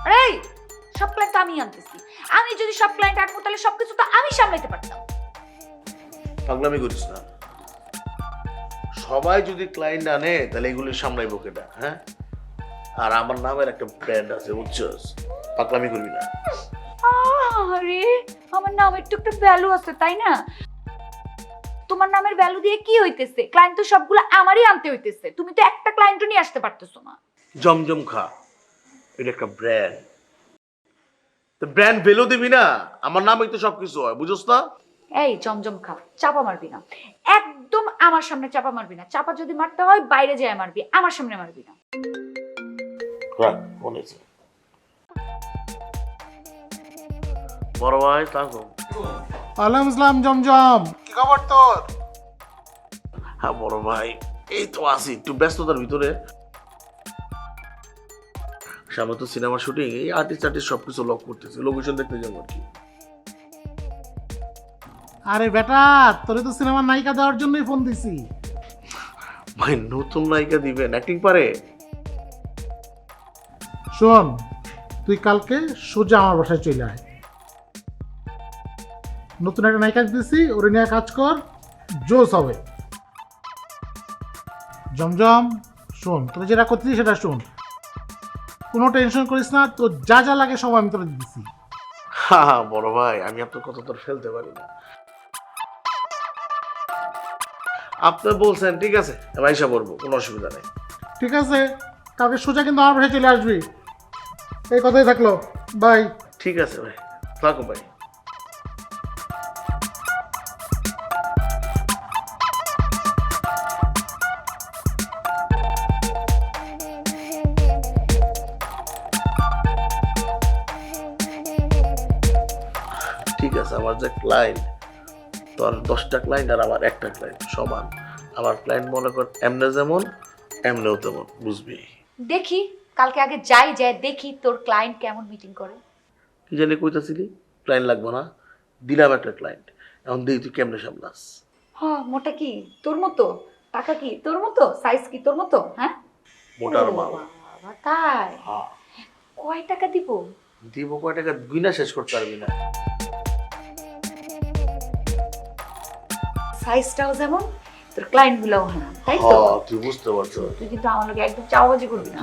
আরে সব ক্লায়েন্ট তো আমি আনতেছি। আমি যদি সব ক্লায়েন্ট আনবো তাহলে সবকিছু তো আমি সামলাইতে পারতাম। পাগলামি করিস না। সবাই যদি ক্লায়েন্ট আনে তাহলে এগুলি সামলাইবো কেটা? হ্যাঁ, আর আমার নামের একটা ব্র্যান্ড আছে, বুঝছস? পাগলামি করবি না। আরে আমার নামের তো একটা ভ্যালু আছে, তাই না? তোমার নামের ভ্যালু দিয়ে কি হইতেছে? ক্লায়েন্ট তো সবগুলো আমারই আনতে হইতেছে, তুমি তো একটা ক্লায়েন্টও নিয়ে আসতে পারতেছো না। জমজম খা, এটা একটা ব্র্যান্ড। তো ব্র্যান্ড ভ্যালু দিবি না? আমার নামই তো সবকিছু হয়, বুঝছস না? এই জমজম খা, চাপা মারবি না, একদম আমার সামনে চাপা মারবি না। চাপা যদি মারতে হয় বাইরে যেয়ে মারবি, আমার সামনে মারবি না। রাখ, মনে আছে। বড় ভাই থাকো। ওয়ালাইকুম আসসালাম জমজম, কি খবর তোর? হ্যাঁ বড় ভাই, এই তো আছি একটু ব্যস্ততার ভিতরে। সামনে তো সিনেমা শুটিং, এই আর্টিস্ট সবকিছু লক করতেছে, লোকেশন দেখতে যাবো আর কি। আরে বেটা, তোরে তো সিনেমার নায়িকা দেওয়ার জন্যই ফোন দিছি। ভাই নতুন নায়িকা দিবেন, অ্যাক্টিং পারে? শোন, তুই কালকে সোজা আমার বাসায় চলে আয়। নতুন একটা নায়িকা দিছি, ওরে নিয়ে কাজ কর, জোস হবে। জমজম শোন, তোর যেটা করতেছি সেটা শোন, কোনো টেনশন করিস না, তোর যা যা লাগে সব আমি তোরে দিচ্ছি। হ্যাঁ বড় ভাই, আমি আপনার কথা তো আর ফেলতে পারি না। আপনি বলছেন ঠিক আছে, আমি আইসা পড়বো, কোনো অসুবিধা নেই। ঠিক আছে, কালকে সোজা কিন্তু আমার বাসায় চলে আসবি। এই কথাই থাকলো, বাই। ঠিক আছে ভাই, থাকো ভাই। ঠিক আছে, আমার যে ক্লায়েন্ট, তোর 10টা ক্লায়েন্ট আর আমার একটা ক্লায়েন্ট সমান। আমার ক্লায়েন্ট মনে কর এমনে যেমন, এমনেও তেমন, বুঝবি? দেখি কালকে আগে যাই, যাই দেখি তোর ক্লায়েন্ট কেমন মিটিং করে। কি জানি কইতাছিলি? ক্লায়েন্ট লাগবো না, দিলাম একটা ক্লায়েন্ট, এখন দেখি তুই কেমনে সামলাস। হ্যাঁ, মোটা কি তোর মতো, টাকা কি তোর মতো, সাইজ কি তোর মতো? হ্যাঁ, মোটার ও মাল। বাবা, তাই? হ্যাঁ, কয় টাকা দিব? দিব কয় টাকা গুইনা শেষ করতে পারবি না। সাইজটাও যেমন, তোর ক্লায়েন্ট গুলোও হ্যাঁ, তাই তো? তুই বুঝতে পারছো। তুই কিন্তু আমার লোকে একদম চাওয়াজি করবি না।